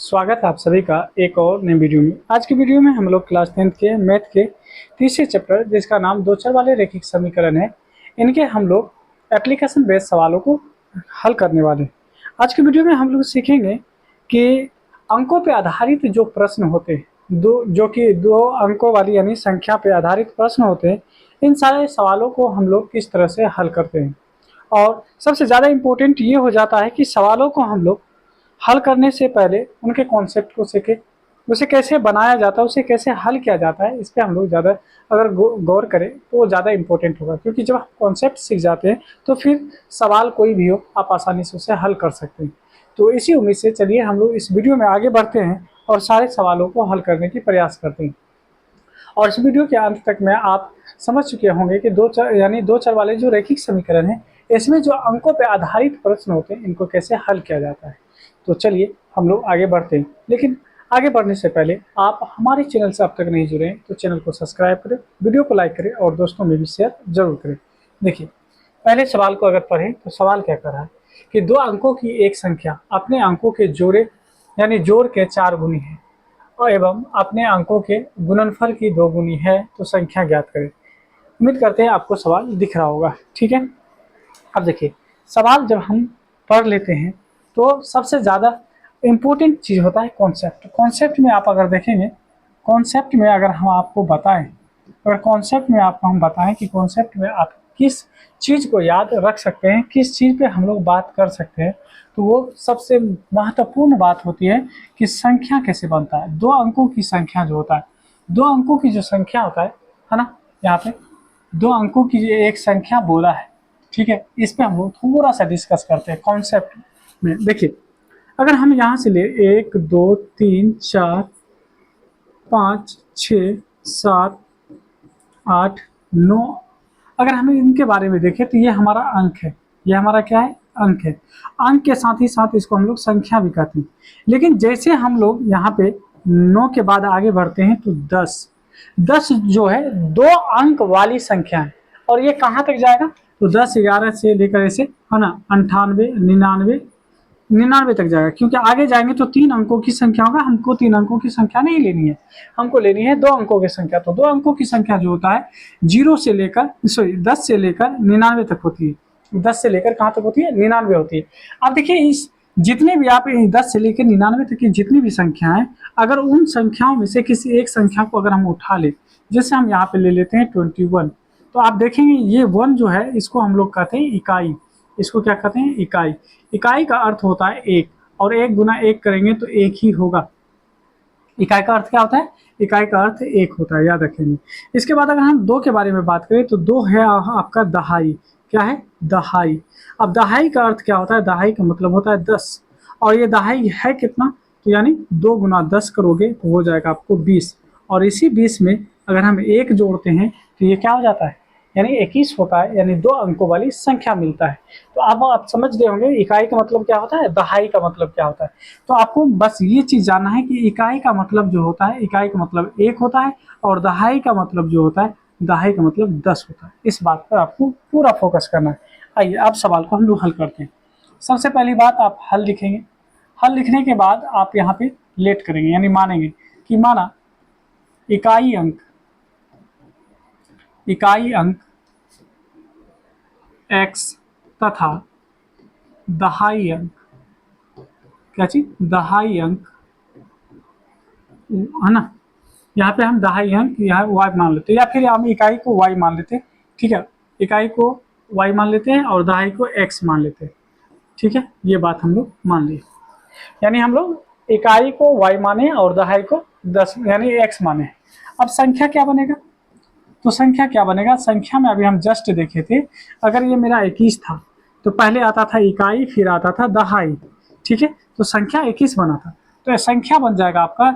स्वागत है आप सभी का एक और नई वीडियो में। आज की वीडियो में हम लोग क्लास 10th के मैथ के तीसरे चैप्टर जिसका नाम दो चर वाले रैखिक समीकरण है, इनके हम लोग एप्लीकेशन बेस्ड सवालों को हल करने वाले हैं। आज की वीडियो में हम लोग सीखेंगे कि अंकों पर आधारित जो प्रश्न होते हैं, दो अंकों वाली यानी संख्या पर आधारित प्रश्न होते हैं, इन सारे सवालों को हम लोग किस तरह से हल करते हैं। और सबसे ज़्यादा इम्पोर्टेंट ये हो जाता है कि सवालों को हम लोग हल करने से पहले उनके कॉन्सेप्ट को सीखें, उसे कैसे बनाया जाता है, उसे कैसे हल किया जाता है, इस पर हम लोग ज़्यादा अगर गौर करें तो वो ज़्यादा इम्पोर्टेंट होगा। क्योंकि जब आप कॉन्सेप्ट सीख जाते हैं तो फिर सवाल कोई भी हो आप आसानी से उसे हल कर सकते हैं। तो इसी उम्मीद से चलिए हम लोग इस वीडियो में आगे बढ़ते हैं और सारे सवालों को हल करने की प्रयास करते हैं। और इस वीडियो के अंत तक में आप समझ चुके होंगे कि दो चर वाले जो रैखिक समीकरण हैं, इसमें जो अंकों पर आधारित प्रश्न होते हैं इनको कैसे हल किया जाता है। तो चलिए हम लोग आगे बढ़ते हैं, लेकिन आगे बढ़ने से पहले आप हमारे चैनल से अब तक नहीं जुड़े हैं तो चैनल को सब्सक्राइब करें, वीडियो को लाइक करें और दोस्तों में भी शेयर जरूर करें। देखिए, पहले सवाल को अगर पढ़ें तो सवाल क्या कर रहा है कि दो अंकों की एक संख्या अपने अंकों के जोड़े यानी जोड़ के 4 गुनी है और एवं अपने अंकों के गुणनफल की 2 गुनी है तो संख्या ज्ञात करें। उम्मीद करते हैं आपको सवाल दिख रहा होगा। ठीक है, अब देखिए, सवाल जब हम पढ़ लेते हैं तो सबसे ज़्यादा इम्पोर्टेंट चीज़ होता है कॉन्सेप्ट। कॉन्सेप्ट में आप अगर देखेंगे, कॉन्सेप्ट में अगर हम आपको बताएं, अगर कॉन्सेप्ट में आपको हम बताएं कि कॉन्सेप्ट में आप किस चीज़ को याद रख सकते हैं, किस चीज़ पे हम लोग बात कर सकते हैं, तो वो सबसे महत्वपूर्ण बात होती है कि संख्या कैसे बनता है। दो अंकों की संख्या जो होता है, दो अंकों की जो संख्या होता है ना, यहाँ पे दो अंकों की जो एक संख्या बोला है, ठीक है, इस पे हम लोग थोड़ा सा डिस्कस करते हैं कॉन्सेप्ट में। देखिए, अगर हम यहाँ से ले 1 2 3 4 5 6 7 8 9, अगर हम इनके बारे में देखें तो ये हमारा अंक है, ये हमारा क्या है, अंक है। अंक के साथ ही साथ इसको हम लोग संख्या भी कहते हैं। लेकिन जैसे हम लोग यहाँ पे 9 के बाद आगे बढ़ते हैं तो 10 जो है दो अंक वाली संख्या है और ये कहाँ तक जाएगा, तो 10 11 से लेकर ऐसे है ना 98 99 तक जाएगा। क्योंकि आगे जाएंगे तो 3 अंकों की संख्या होगा, हमको 3 अंकों की संख्या नहीं लेनी है, हमको लेनी है 2 अंकों की संख्या। तो 2 अंकों की संख्या जो होता है 10 से लेकर 99 तक होती है। 10 से लेकर कहाँ तक होती है, 99 होती है। अब देखिए, इस जितने भी आप 10 से लेकर 99 तक की जितनी भी संख्या है, अगर उन संख्याओं में से किसी एक संख्या को अगर हम उठा ले, जैसे हम यहाँ पे ले लेते हैं 21, तो आप देखेंगे ये 1 जो है इसको हम लोग कहते हैं इकाई। इसको क्या कहते हैं, इकाई। इकाई का अर्थ होता है 1, और 1 गुना 1 करेंगे तो 1 ही होगा। इकाई का अर्थ क्या होता है, इकाई का अर्थ 1 होता है, याद रखेंगे। इसके बाद अगर हम 2 के बारे में बात करें तो 2 है आपका दहाई। क्या है, दहाई। अब दहाई का अर्थ क्या होता है, दहाई का मतलब होता है 10, और ये दहाई है कितना, तो यानी 2 गुना 10 करोगे तो हो जाएगा आपको 20, और इसी 20 में अगर हम 1 जोड़ते हैं तो ये क्या हो जाता है, यानी 21 होता है, यानी 2 अंकों वाली संख्या मिलता है। तो अब आप समझ गए होंगे इकाई का मतलब क्या होता है, दहाई का मतलब क्या होता है। तो आपको बस ये चीज़ जानना है कि इकाई का मतलब जो होता है, इकाई का मतलब 1 होता है, और दहाई का मतलब जो होता है, दहाई का मतलब 10 होता है। इस बात पर आपको पूरा फोकस करना है। आइए अब सवाल को हम लोग हल करते हैं। सबसे पहली बात, आप हल लिखेंगे। हल लिखने के बाद आप यहाँ पे लेट करेंगे, यानी मानेंगे कि माना इकाई अंक x तथा दहाई अंक, क्या चीज, दहाई अंक है ना, यहाँ पे हम दहाई अंक यहाँ y मान लेते हैं, या फिर हम इकाई को y मान लेते हैं। ठीक है, इकाई को y मान लेते हैं और दहाई को x मान लेते हैं। ठीक है, ये बात हम लोग मान लिए, यानी हम लोग इकाई को y माने और दहाई को 10 यानी x माने। अब संख्या क्या बनेगा, तो संख्या क्या बनेगा, संख्या में अभी हम जस्ट देखे थे, अगर ये मेरा 21 था तो पहले आता था इकाई, फिर आता था दहाई। ठीक है, तो संख्या 21 बना था, तो संख्या बन जाएगा आपका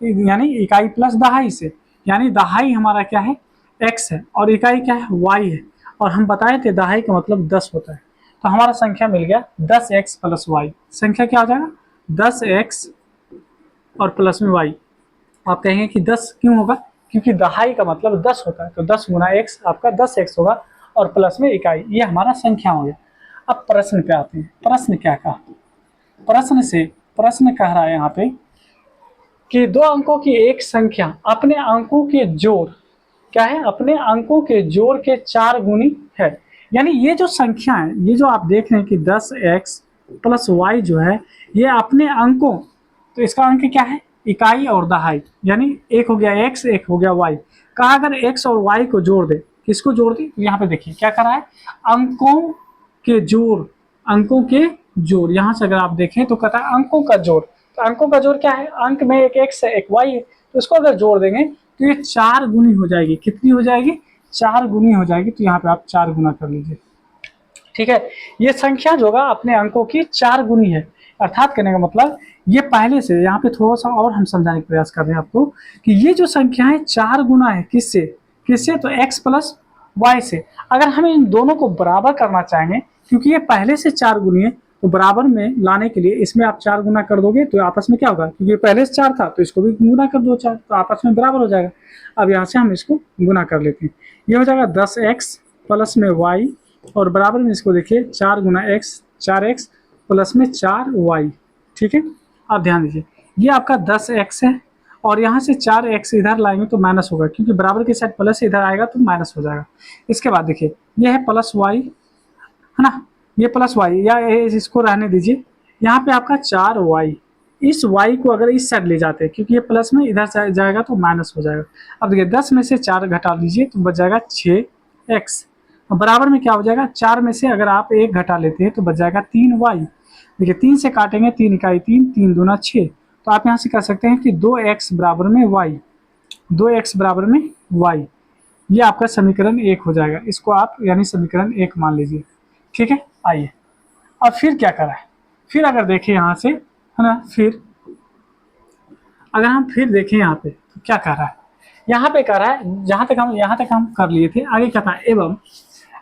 यानी इकाई प्लस दहाई से, यानी दहाई हमारा क्या है, x है, और इकाई क्या है, y है, और हम बताए थे दहाई का मतलब 10 होता है। तो हमारा संख्या मिल गया 10x प्लस y। संख्या क्या हो जाएगा, 10x और प्लस में y। आप कहेंगे कि 10 क्यों होगा, क्योंकि दहाई का मतलब 10 होता है, तो 10 गुना x आपका 10x होगा, और प्लस में इकाई, ये हमारा संख्या हो गया। अब प्रश्न पे आते हैं। प्रश्न क्या कहा, प्रश्न कह रहा है यहाँ पे कि दो अंकों की एक संख्या अपने अंकों के जोड़ क्या है, अपने अंकों के जोड़ के 4 गुनी है। यानी ये जो संख्या है, ये जो आप देख रहे हैं कि 10x प्लस वाई जो है, ये अपने अंकों, तो इसका अंक क्या है, इकाई और दहाई, यानी एक हो गया x, एक हो गया y। कहा अगर x और y को जोड़ दे, किसको जोड़ दे, यहाँ पे देखिए क्या कर रहा है, अंकों के जोड़, अंकों के जोड़। यहाँ से अगर आप देखें तो कहता है अंकों का जोड़, तो अंकों का जोड़ क्या है, अंक में एक x है एक y है, तो इसको अगर जोड़ देंगे तो ये 4 गुनी हो जाएगी। कितनी हो जाएगी, 4 गुनी हो जाएगी। तो यहाँ पे आप 4 गुना कर लीजिए, ठीक है। ये संख्या जो होगा अपने अंकों की 4 गुनी है। अर्थात कहने का मतलब ये पहले से, यहाँ पे थोड़ा सा और हम समझाने का प्रयास कर रहे हैं आपको कि ये जो संख्या है 4 गुना है, किससे किससे, तो x प्लस वाई से। अगर हम इन दोनों को बराबर करना चाहेंगे, क्योंकि ये पहले से 4 गुनी है, तो बराबर में लाने के लिए इसमें आप 4 गुना कर दोगे तो आपस में क्या होगा, क्योंकि पहले से 4 था तो इसको भी गुना कर दो 4, तो आपस में बराबर हो जाएगा। अब यहाँ से हम इसको गुना कर लेते हैं, ये हो जाएगा 10x प्लस में y, और बराबर में इसको देखिए 4 गुना x, 4x प्लस में 4y, ठीक है। आप ध्यान दीजिए, ये आपका 10x है, और यहाँ से 4x इधर लाएंगे तो माइनस होगा, क्योंकि बराबर की साइड प्लस इधर आएगा तो माइनस हो जाएगा। इसके बाद देखिए ये है प्लस y, है ना, ये प्लस वाई, या इसको रहने दीजिए, यहाँ पे आपका 4y, इस y को अगर इस साइड ले जाते हैं, क्योंकि ये प्लस में इधर जाएगा तो माइनस हो जाएगा। अब देखिए 10 में से 4 घटा लीजिए तो बच जाएगा 6x, बराबर में क्या हो जाएगा, 4 में से अगर आप 1 घटा लेते हैं तो बच जाएगा 3y। देखिए 3 से काटेंगे, 3 इकाई 3, 3 दूना 6, तो आप यहाँ से कह सकते हैं कि 2x बराबर में y, 2x बराबर में y, ये आपका समीकरण 1 हो जाएगा। इसको आप यानी समीकरण 1 मान लीजिए, ठीक है। आइए अब फिर क्या करा है, फिर अगर देखें यहाँ से, है ना, फिर अगर हम फिर देखें यहाँ पे तो क्या कर रहा है, यहाँ पे कर रहा है, जहाँ तक हम कर लिए थे, आगे क्या था, एवं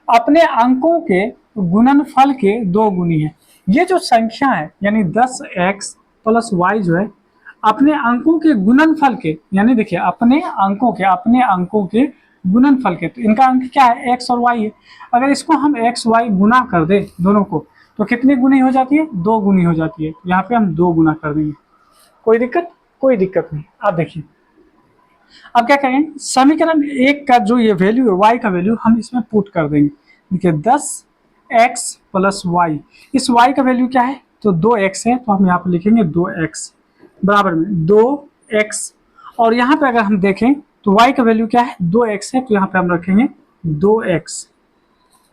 अपने अंकों के गुणनफल के 2 गुनी है। ये जो संख्या है यानी 10x प्लस वाई जो है, अपने अंकों के गुणनफल के, यानी देखिए अपने अंकों के गुणनफल के, तो इनका अंक क्या है, x और y है। अगर इसको हम x y गुना कर दे दोनों को, तो कितनी गुनी हो जाती है, 2 गुनी हो जाती है। यहाँ पे हम 2 गुना कर देंगे, कोई दिक्कत नहीं। आप देखिए अब क्या करेंगे, समीकरण 1 का जो ये वैल्यू है, y का वैल्यू हम इसमें पुट कर देंगे। देखिए 10x प्लस वाई, इस y का वैल्यू क्या है, तो 2x है, तो हम यहाँ पे लिखेंगे 2x बराबर में 2x, और यहाँ पे अगर हम देखें तो y का वैल्यू क्या है, 2x है, तो यहाँ पे हम रखेंगे 2x।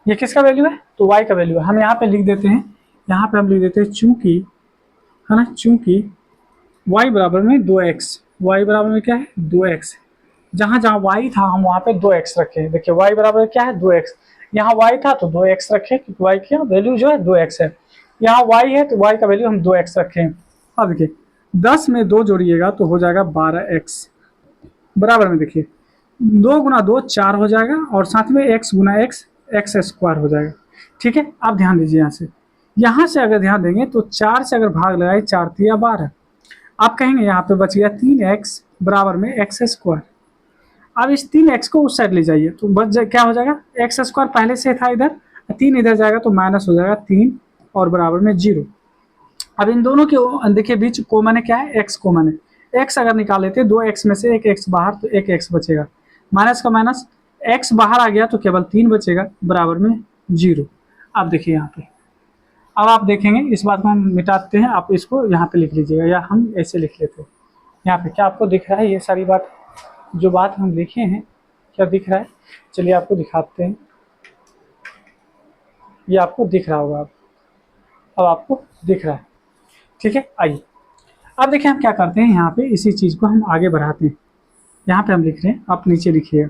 ये किसका वैल्यू है, तो y का वैल्यू है। हम यहाँ पे लिख देते हैं, यहाँ पे हम लिख देते हैं चूंकि, है ना, चूंकि y बराबर में 2x, y बराबर में क्या है, 2x, जहाँ जहाँ y था हम वहाँ पे 2x रखे। देखिए y बराबर क्या है, 2x, यहाँ y था तो 2x रखे, क्योंकि y की वैल्यू जो है 2x है, यहाँ y है तो y का वैल्यू हम 2x रखे। अब देखिए 10 में 2 जोड़िएगा तो हो जाएगा 12x, बराबर में देखिए 2 गुना 2 4 हो जाएगा, और साथ में x गुना x x स्क्वायर हो जाएगा, ठीक है। आप ध्यान दीजिए यहाँ से अगर ध्यान देंगे तो 4 से अगर भाग लगाए, 4 तिया 12, आप कहेंगे यहाँ पे बच गया 3x बराबर में x स्क्वायर। अब इस 3x को उस साइड ले जाइए तो क्या हो जाएगा, x स्क्वायर पहले से था इधर, 3 इधर जाएगा तो माइनस हो जाएगा 3 और बराबर में 0। अब इन दोनों के देखिए बीच कॉमन है, क्या है, x कॉमन है। x अगर निकाल लेते हैं, 2x में से एक x बाहर तो एक x बचेगा, माइनस का माइनस, x बाहर आ गया तो केवल 3 बचेगा बराबर में 0। अब देखिए यहाँ पे, अब आप देखेंगे इस बात को हम मिटाते हैं, आप इसको यहाँ पे लिख लीजिएगा, या हम ऐसे लिख लेते हैं। यहाँ पे क्या आपको दिख रहा है, ये सारी बात जो बात हम लिखे हैं क्या दिख रहा है, चलिए आपको दिखाते हैं। ये आपको दिख रहा होगा, अब आपको दिख रहा है, ठीक है। आइए अब देखिए हम क्या करते हैं, यहाँ पे इसी चीज़ को हम आगे बढ़ाते हैं। यहाँ पे हम लिख रहे हैं, आप नीचे लिखिएगा।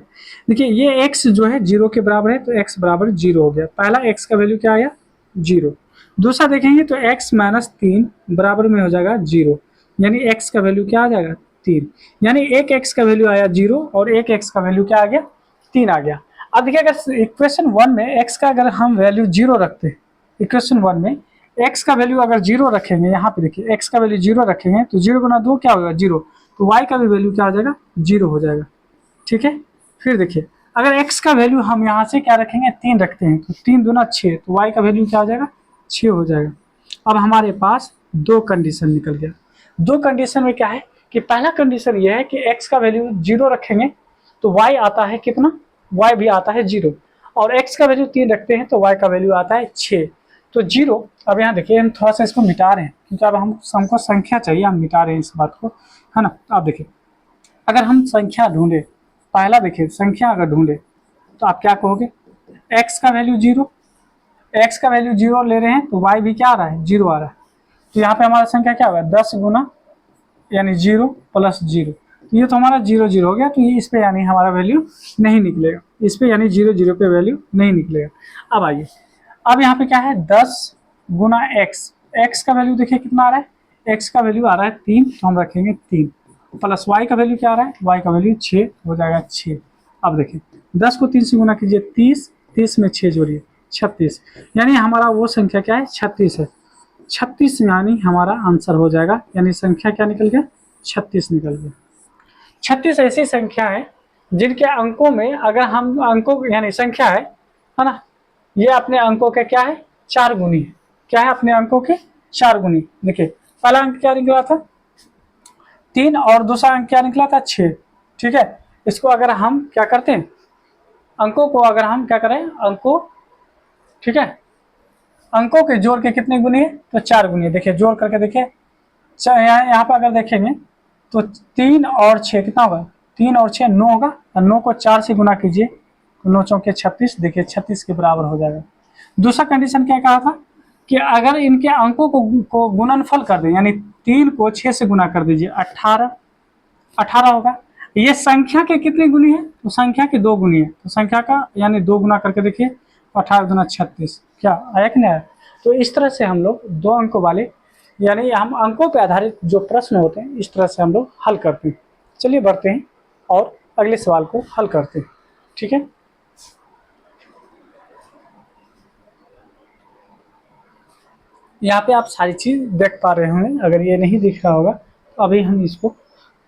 देखिए ये x जो है 0 के बराबर है, तो x बराबर 0 हो गया। पहला x का वैल्यू क्या आया, 0। दूसरा देखेंगे तो x माइनस 3 बराबर में हो जाएगा 0, यानी x का वैल्यू क्या आ जाएगा, 3, यानी एक x का वैल्यू आया 0 और एक x का वैल्यू क्या आ गया, 3 आ गया। अब देखिए अगर इक्वेशन 1 में x का अगर हम वैल्यू 0 रखते हैं, इक्वेशन 1 में x का वैल्यू अगर 0 रखेंगे, यहाँ पे देखिए x का वैल्यू 0 रखेंगे तो 0 गुना 2 क्या होगा, 0, तो y का भी वैल्यू क्या हो जाएगा, 0 हो जाएगा, ठीक है। फिर देखिए अगर x का वैल्यू हम यहाँ से क्या रखेंगे, 3 रखते हैं, तो 3 दूना 6, तो y का वैल्यू क्या हो जाएगा, 6 हो जाएगा। अब हमारे पास 2 कंडीशन निकल गया। 2 कंडीशन में क्या है कि पहला कंडीशन ये है कि x का वैल्यू 0 रखेंगे तो y आता है कितना, y भी आता है 0, और x का वैल्यू 3 रखते हैं तो y का वैल्यू आता है 6। तो 0, अब यहाँ देखिए हम थोड़ा सा इसको मिटा रहे हैं क्योंकि अब हमको संख्या चाहिए, हम मिटा रहे हैं इस बात को, है ना। तो आप देखिए अगर हम संख्या ढूंढे, पहला देखिए संख्या अगर ढूंढे तो आप क्या कहोगे, x का वैल्यू 0, x का वैल्यू 0 ले रहे हैं तो y भी क्या आ रहा है, 0 आ रहा है। तो यहाँ पे हमारा संख्या क्या होगा, 10 गुना यानी 0 प्लस 0, तो ये तो हमारा 0 0 हो गया, तो ये इस पे यानी हमारा वैल्यू नहीं निकलेगा, इस पे यानी 0 0 पे वैल्यू नहीं निकलेगा। अब आइए, अब यहाँ पे क्या है, 10 गुना x, x का वैल्यू देखिए कितना आ रहा है, x का वैल्यू आ रहा है 3, तो हम रखेंगे 3, प्लस y का वैल्यू क्या आ रहा है, y का वैल्यू 6 हो जाएगा 6। अब देखिए 10 को 3 से गुना कीजिए 30, 30 में 6 जोड़िए 36, यानी हमारा वो संख्या क्या है, 36 है। 36 यानी हमारा आंसर हो जाएगा, यानी संख्या क्या निकल गया, 36 निकल गया। 36 ऐसी संख्या है जिनके अंकों में अगर हम अंकों यानी संख्या है ना, ये अपने अंकों के क्या है, 4 गुनी है। क्या है, अपने अंकों के 4 गुनी। देखिए पहला अंक क्या निकला था, 3, और दूसरा अंक क्या निकला था, 6। ठीक है, इसको अगर हम क्या करते हैं, अंकों को अगर हम क्या करें, अंकों, ठीक है, अंकों के जोड़ के कितने गुनी है, तो 4 गुनी है। देखिए जोड़ करके देखिए, यहाँ पर अगर देखेंगे तो 3 और 6 कितना होगा, 3 और 6 9 होगा, और 9 को 4 से गुना कीजिए तो 9 चौके 36, देखिए 36 के बराबर हो जाएगा। दूसरा कंडीशन क्या कहा था कि अगर इनके अंकों को गुणनफल कर दें, यानी 3 को 6 से गुना कर दीजिए, 18 होगा। ये संख्या के कितने गुनी है, तो संख्या के 2 गुनी है, तो संख्या का यानी 2 गुना करके देखिए, 18 गुना 36, क्या आया कि नहीं आया। तो इस तरह से हम लोग 2 अंकों वाले यानी हम अंकों पर आधारित जो प्रश्न होते हैं इस तरह से हम लोग हल करते हैं। चलिए बढ़ते हैं और अगले सवाल को हल करते हैं। ठीक है, यहाँ पे आप सारी चीज़ देख पा रहे होंगे, अगर ये नहीं दिख रहा होगा तो अभी हम इसको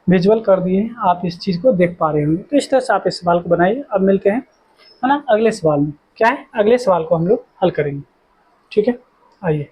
विजुअल कर दिए, आप इस चीज़ को देख पा रहे होंगे। तो इस तरह से आप इस सवाल को बनाइए। अब मिलते हैं, है ना, अगले सवाल में। क्या है, अगले सवाल को हम लोग हल करेंगे। ठीक है, आइए।